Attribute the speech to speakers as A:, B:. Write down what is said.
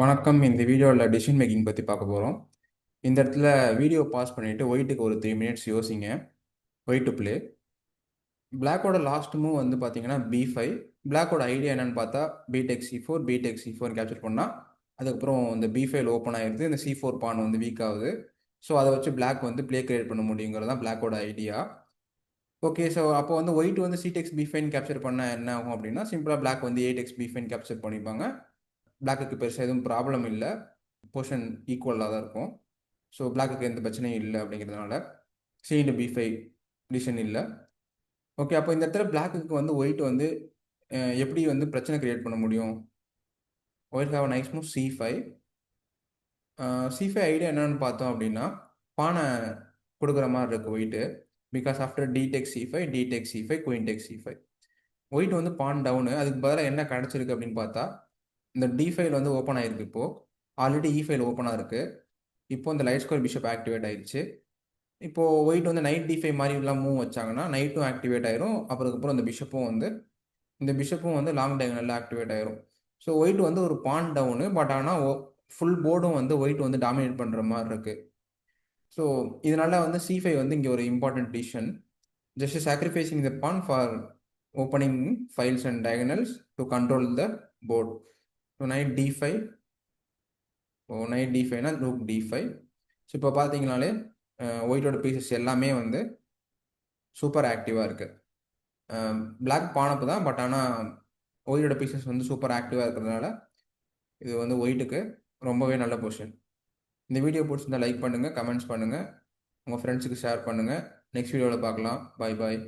A: வணக்கம். இந்த வீடியோவில் டிசிஷன் மேக்கிங் பற்றி பார்க்க போகிறோம். இந்த இடத்துல வீடியோ பாஸ் பண்ணிவிட்டு ஒயிட்டுக்கு ஒரு 3 மினிட்ஸ் யோசிங்க. White to play. பிளாக்கோட லாஸ்ட் மூவ் வந்து பார்த்தீங்கன்னா B5. பிளாக்கோட ஐடியா என்னன்னு பார்த்தா B டெக் C4 கேப்சர் பண்ணால் அதுக்கப்புறம் இந்த B5 ஓப்பன் ஆகிடுது. இந்த C4 பான் வந்து வீக் ஆகுது. ஸோ அதை வச்சு பிளாக் வந்து ப்ளே கிரியேட் பண்ண முடியுங்கிறது தான் பிளாக்கோட ஐடியா. ஓகே, ஸோ அப்போ வந்து ஒயிட் வந்து C டெக்ஸ் B5 கேப்சர் பண்ணால் என்ன ஆகும் அப்படின்னா, சிம்பிளாக பிளாக் வந்து A டெக்ஸ் B5 கேப்சர் பண்ணிப்பாங்க. பிளாக்குக்கு பெருசாக எதுவும் ப்ராப்ளம் இல்லை. பொசிஷன் ஈக்குவலாக தான் இருக்கும். ஸோ பிளாக்குக்கு எந்த பிரச்சனையும் இல்லை அப்படிங்கிறதுனால C/B5 டிசிஷன் இல்லை. ஓகே, அப்போ இந்த இடத்துல பிளாக்குக்கு வந்து ஒயிட் வந்து எப்படி வந்து பிரச்சனை கிரியேட் பண்ண முடியும்? White have nice move C5. C5 idea என்னன்னு பார்த்தோம் அப்படின்னா, பானை கொடுக்குற மாதிரி இருக்கு white. Because after D tech C5 queen tech C5 white வந்து பான் டவுனு. அதுக்கு பதிலாக என்ன கிடச்சிருக்கு அப்படின்னு பார்த்தா, இந்த D5 வந்து ஓப்பன் ஆகிருக்கு. இப்போது ஆல்ரெடி E5 ஓப்பனாக இருக்குது. இப்போ இந்த லைட் ஸ்கொயர் பிஷப் ஆக்டிவேட் ஆயிடுச்சு. இப்போது ஒயிட் வந்து நைட் D5 மாதிரிலாம் மூவ் வச்சாங்கன்னா நைட்டும் ஆக்டிவேட் ஆயிரும். அப்புறம் இந்த பிஷப்பும் வந்து லாங் டயகனலில் ஆக்டிவேட் ஆயிரும். ஸோ ஒயிட் வந்து ஒரு பான் டவுனு. பட் ஆனால் ஃபுல் போர்டும் வந்து ஒயிட் வந்து டாமினேட் பண்ணுற மாதிரி இருக்குது. ஸோ இதனால வந்து C5 வந்து இங்கே ஒரு important decision. Just sacrificing the pawn for opening files and diagonals to control the board. So knight D5னா ரூக் D5. ஸோ இப்போ பார்த்தீங்கனாலே ஒயிட்டோட பீசஸ் எல்லாமே வந்து சூப்பர் ஆக்டிவாக இருக்குது. பிளாக் பானப்பு தான். பட் ஆனால் ஒயிட்டோட பீசஸ் வந்து சூப்பர் ஆக்டிவாக இருக்கிறதுனால இது வந்து ஒயிட்டுக்கு ரொம்பவே நல்ல பொசிஷன். இந்த வீடியோ பிடிச்சிருந்தா லைக் பண்ணுங்கள், கமெண்ட்ஸ் பண்ணுங்கள், உங்கள் ஃப்ரெண்ட்ஸுக்கு ஷேர் பண்ணுங்கள். நெக்ஸ்ட் வீடியோவில் பார்க்கலாம். பாய் பாய்.